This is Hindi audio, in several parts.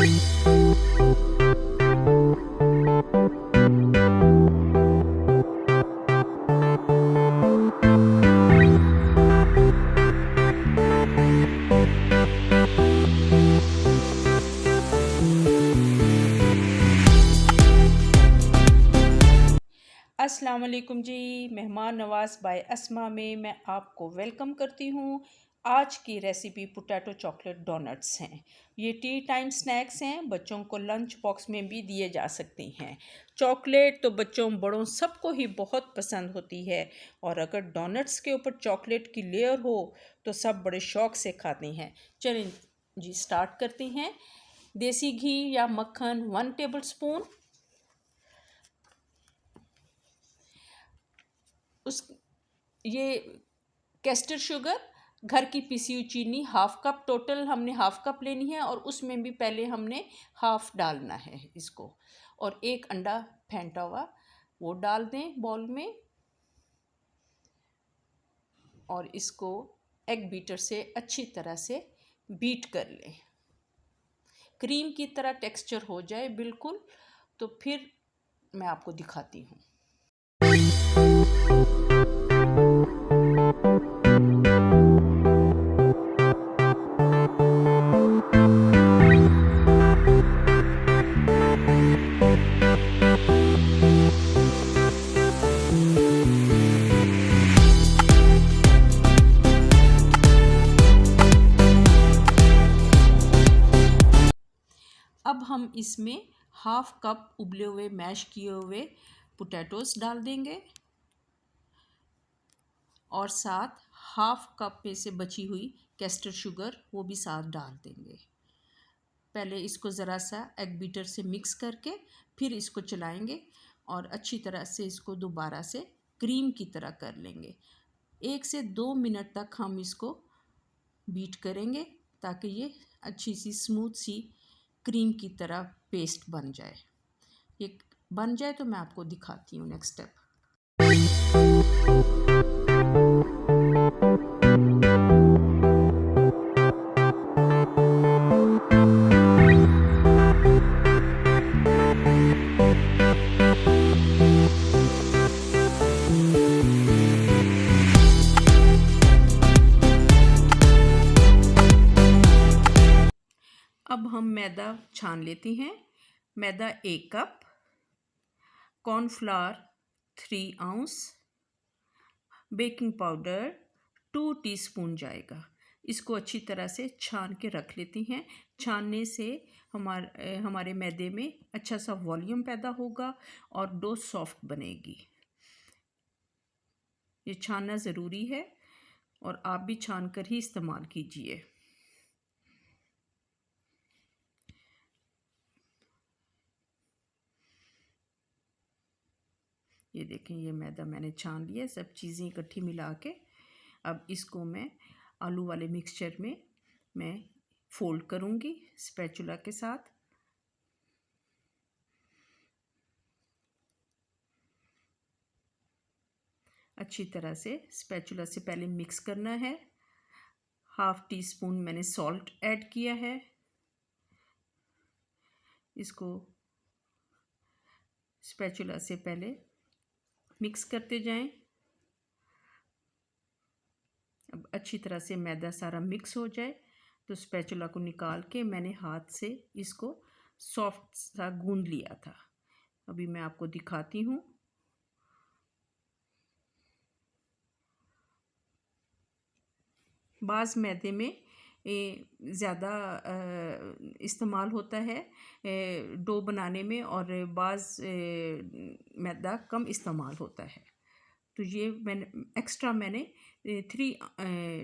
अस्सलाम वालेकुम जी। मेहमान नवाज़ बाय अस्मा में मैं आपको वेलकम करती हूँ। आज की रेसिपी पोटैटो चॉकलेट डोनट्स हैं। ये टी टाइम स्नैक्स हैं, बच्चों को लंच बॉक्स में भी दिए जा सकते हैं। चॉकलेट तो बच्चों बड़ों सबको ही बहुत पसंद होती है, और अगर डोनट्स के ऊपर चॉकलेट की लेयर हो तो सब बड़े शौक़ से खाते हैं। चलें जी, स्टार्ट करते हैं। देसी घी या मक्खन 1 टेबल स्पून, उस ये कैस्टर शुगर, घर की पिसी हुई चीनी हाफ कप, टोटल हमने हाफ कप लेनी है, और उसमें भी पहले हमने हाफ डालना है इसको, और एक अंडा फेंटा हुआ वो डाल दें बॉल में, और इसको एग बीटर से अच्छी तरह से बीट कर लें। क्रीम की तरह टेक्सचर हो जाए बिल्कुल, तो फिर मैं आपको दिखाती हूँ। अब हम इसमें हाफ कप उबले हुए मैश किए हुए पोटैटोस डाल देंगे, और साथ हाफ कप में से बची हुई कैस्टर शुगर वो भी साथ डाल देंगे। पहले इसको ज़रा सा एग बीटर से मिक्स करके फिर इसको चलाएंगे, और अच्छी तरह से इसको दोबारा से क्रीम की तरह कर लेंगे। 1 से 2 मिनट तक हम इसको बीट करेंगे, ताकि ये अच्छी सी स्मूथ सी क्रीम की तरह पेस्ट बन जाए। ये बन जाए तो मैं आपको दिखाती हूँ नेक्स्ट स्टेप। अब हम मैदा छान लेते हैं। मैदा 1 cup, cornflour 3 ounce, baking powder 2 teaspoon जाएगा। इसको अच्छी तरह से छान के रख लेती हैं। छानने से हमारे मैदे में अच्छा सा वॉल्यूम पैदा होगा और डो सॉफ्ट बनेगी। ये छानना ज़रूरी है, और आप भी छान कर ही इस्तेमाल कीजिए। ये देखें, ये मैदा मैंने छान लिया, सब चीज़ें इकट्ठी मिला के। अब इसको मैं आलू वाले मिक्सचर में मैं फोल्ड करूँगी स्पैचुला के साथ। अच्छी तरह से स्पैचुला से पहले मिक्स करना है। हाफ टी स्पून मैंने सॉल्ट ऐड किया है। इसको स्पैचुला से पहले मिक्स करते जाएं। अब अच्छी तरह से मैदा सारा मिक्स हो जाए तो स्पैचुला को निकाल के मैंने हाथ से इसको सॉफ्ट सा गूंद लिया था। अभी मैं आपको दिखाती हूँ। बाज़ मैदे में ज़्यादा इस्तेमाल होता है डो बनाने में, और बाज़ मैदा कम इस्तेमाल होता है। तो ये मैंने 3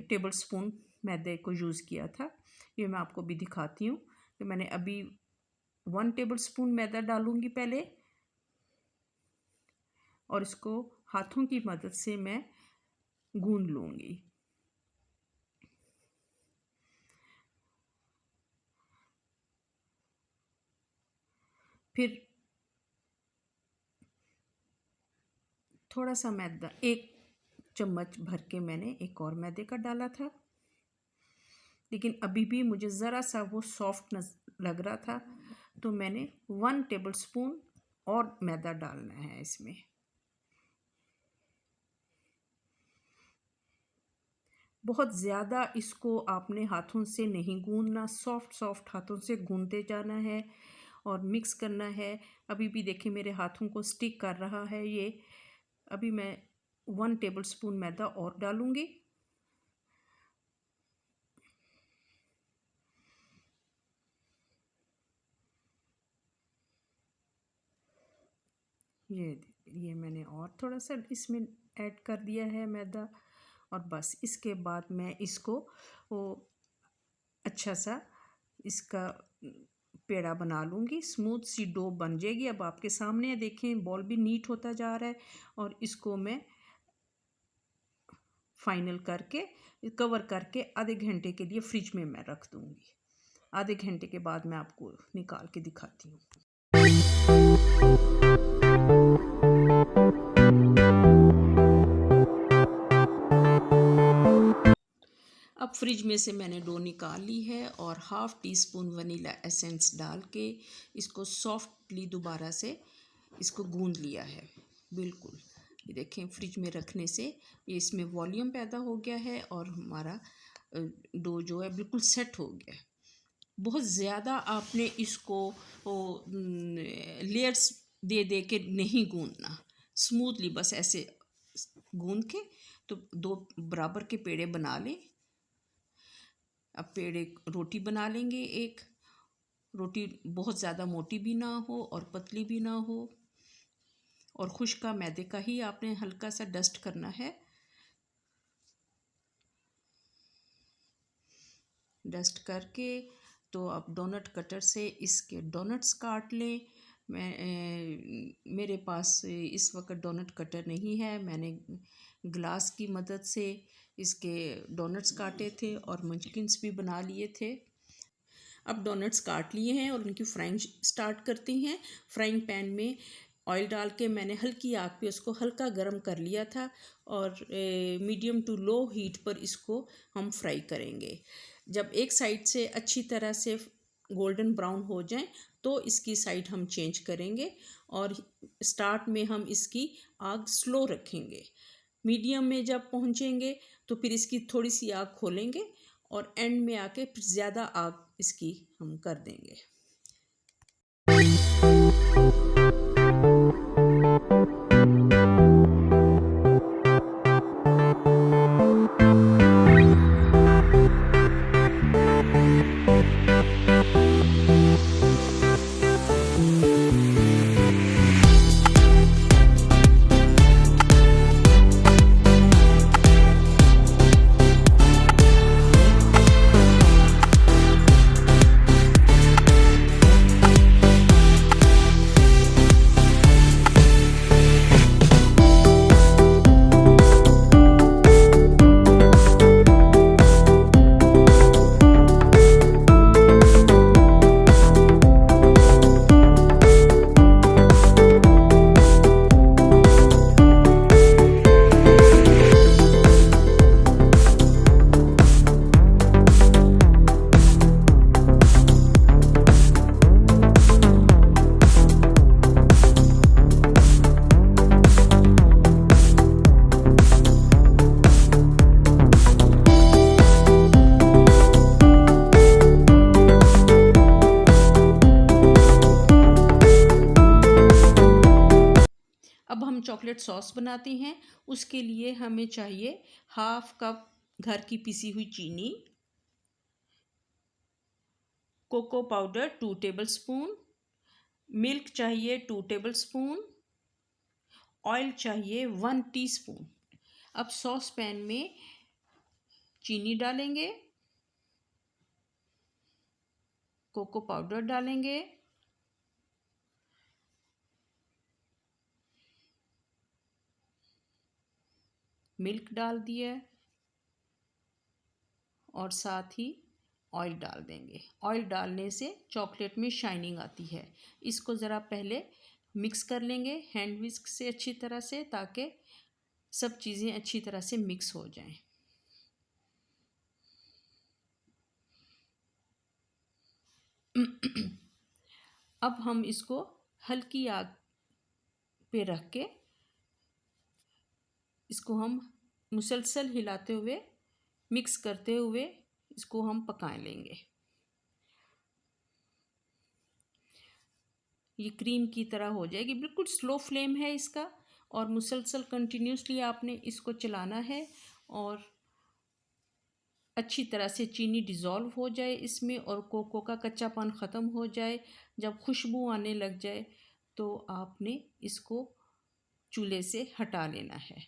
टेबल स्पून मैदे को यूज़ किया था। ये मैं आपको भी दिखाती हूँ कि मैंने अभी 1 टेबल स्पून मैदा डालूँगी पहले, और इसको हाथों की मदद से मैं गूंद लूँगी। फिर थोड़ा सा मैदा 1 चम्मच भर के मैंने एक और मैदे का डाला था, लेकिन अभी भी मुझे ज़रा सा वो सॉफ्ट लग रहा था, तो मैंने 1 टेबलस्पून और मैदा डालना है इसमें। बहुत ज़्यादा इसको आपने हाथों से नहीं गूंदना, सॉफ्ट सॉफ्ट हाथों से गूंदते जाना है और मिक्स करना है। अभी भी देखिए मेरे हाथों को स्टिक कर रहा है ये। अभी मैं 1 टेबलस्पून मैदा और डालूँगी। ये मैंने और थोड़ा सा इसमें ऐड कर दिया है मैदा, और बस इसके बाद मैं इसको वो अच्छा सा इसका पेड़ा बना लूँगी। स्मूथ सी डो बन जाएगी। अब आपके सामने है, देखें बॉल भी नीट होता जा रहा है। और इसको मैं फाइनल करके कवर करके आधे घंटे के लिए फ्रिज में मैं रख दूँगी। आधे घंटे के बाद मैं आपको निकाल के दिखाती हूँ। अब फ्रिज में से मैंने डो निकाल ली है और 1/2 टीस्पून वनीला एसेंस डाल के इसको सॉफ्टली दोबारा से इसको गूंद लिया है। बिल्कुल ये देखें, फ्रिज में रखने से ये इसमें वॉल्यूम पैदा हो गया है और हमारा डो जो है बिल्कुल सेट हो गया है। बहुत ज़्यादा आपने इसको लेयर्स दे दे के नहीं गूंदना, स्मूथली बस ऐसे गूंद के तो 2 बराबर के पेड़े बना लें। अब पेड़े रोटी बना लेंगे। एक रोटी बहुत ज़्यादा मोटी भी ना हो और पतली भी ना हो, और खुश्का मैदे का ही आपने हल्का सा डस्ट करना है। डस्ट करके तो आप डोनट कटर से इसके डोनट्स काट लें। मेरे पास इस वक्त डोनट कटर नहीं है, मैंने ग्लास की मदद से इसके डोनट्स काटे थे और मंचकिन्स भी बना लिए थे। अब डोनट्स काट लिए हैं और उनकी फ्राइंग स्टार्ट करते हैं। फ्राइंग पैन में ऑयल डाल के मैंने हल्की आग पे उसको हल्का गर्म कर लिया था और मीडियम टू लो हीट पर इसको हम फ्राई करेंगे। जब एक साइड से अच्छी तरह से गोल्डन ब्राउन हो जाए तो इसकी साइड हम चेंज करेंगे और स्टार्ट में हम इसकी आग स्लो रखेंगे। मीडियम में जब पहुंचेंगे तो फिर इसकी थोड़ी सी आग खोलेंगे और एंड में आके फिर ज़्यादा आग इसकी हम कर देंगे। अब हम चॉकलेट सॉस बनाते हैं। उसके लिए हमें चाहिए 1/2 कप घर की पिसी हुई चीनी, कोको पाउडर 2 टेबलस्पून, मिल्क चाहिए 2 टेबलस्पून, ऑयल चाहिए 1 टीस्पून। अब सॉस पैन में चीनी डालेंगे, कोको पाउडर डालेंगे, मिल्क डाल दिया और साथ ही ऑयल डाल देंगे। ऑयल डालने से चॉकलेट में शाइनिंग आती है। इसको ज़रा पहले मिक्स कर लेंगे हैंड विस्क से अच्छी तरह से, ताकि सब चीज़ें अच्छी तरह से मिक्स हो जाएं। अब हम इसको हल्की आग पे रख के इसको हम मुसलसल हिलाते हुए, मिक्स करते हुए इसको हम पका लेंगे। ये क्रीम की तरह हो जाएगी। बिल्कुल स्लो फ्लेम है इसका और मुसलसल कंटिन्यूसली आपने इसको चलाना है और अच्छी तरह से चीनी डिज़ोल्व हो जाए इसमें और कोको का कच्चापन ख़त्म हो जाए। जब खुशबू आने लग जाए तो आपने इसको चूल्हे से हटा लेना है।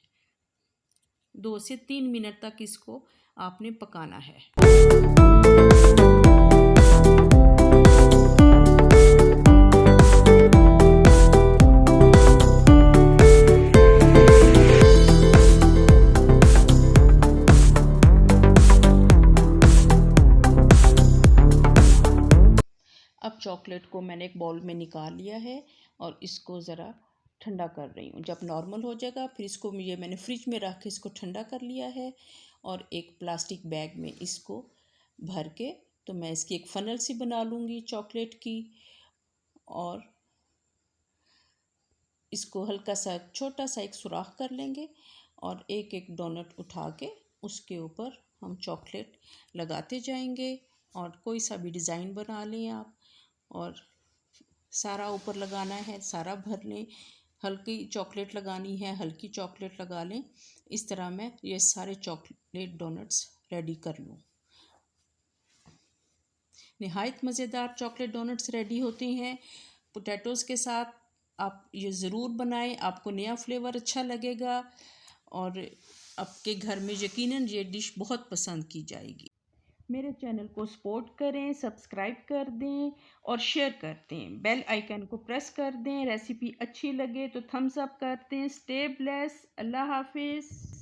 2 से 3 मिनट तक इसको आपने पकाना है। अब चॉकलेट को मैंने एक बाउल में निकाल लिया है और इसको ज़रा ठंडा कर रही हूँ। जब नॉर्मल हो जाएगा फिर इसको ये मैंने फ्रिज में रख के इसको ठंडा कर लिया है और एक प्लास्टिक बैग में इसको भर के तो मैं इसकी एक फ़नल सी बना लूँगी चॉकलेट की और इसको हल्का सा छोटा सा एक सुराख कर लेंगे और एक एक डोनट उठा के उसके ऊपर हम चॉकलेट लगाते जाएंगे और कोई सा भी डिज़ाइन बना लें आप और सारा ऊपर लगाना है, सारा भर लें। हल्की चॉकलेट लगानी है, हल्की चॉकलेट लगा लें। इस तरह मैं ये सारे चॉकलेट डोनट्स रेडी कर लूँ। निहायत मज़ेदार चॉकलेट डोनट्स रेडी होते हैं पोटैटोज़ के साथ। आप ये ज़रूर बनाएं, आपको नया फ्लेवर अच्छा लगेगा और आपके घर में यकीनन ये डिश बहुत पसंद की जाएगी। मेरे चैनल को सपोर्ट करें, सब्सक्राइब कर दें और शेयर कर दें। बेल आइकन को प्रेस कर दें। रेसिपी अच्छी लगे तो थम्स अप कर दें। Stay bless. अल्लाह हाफिज़।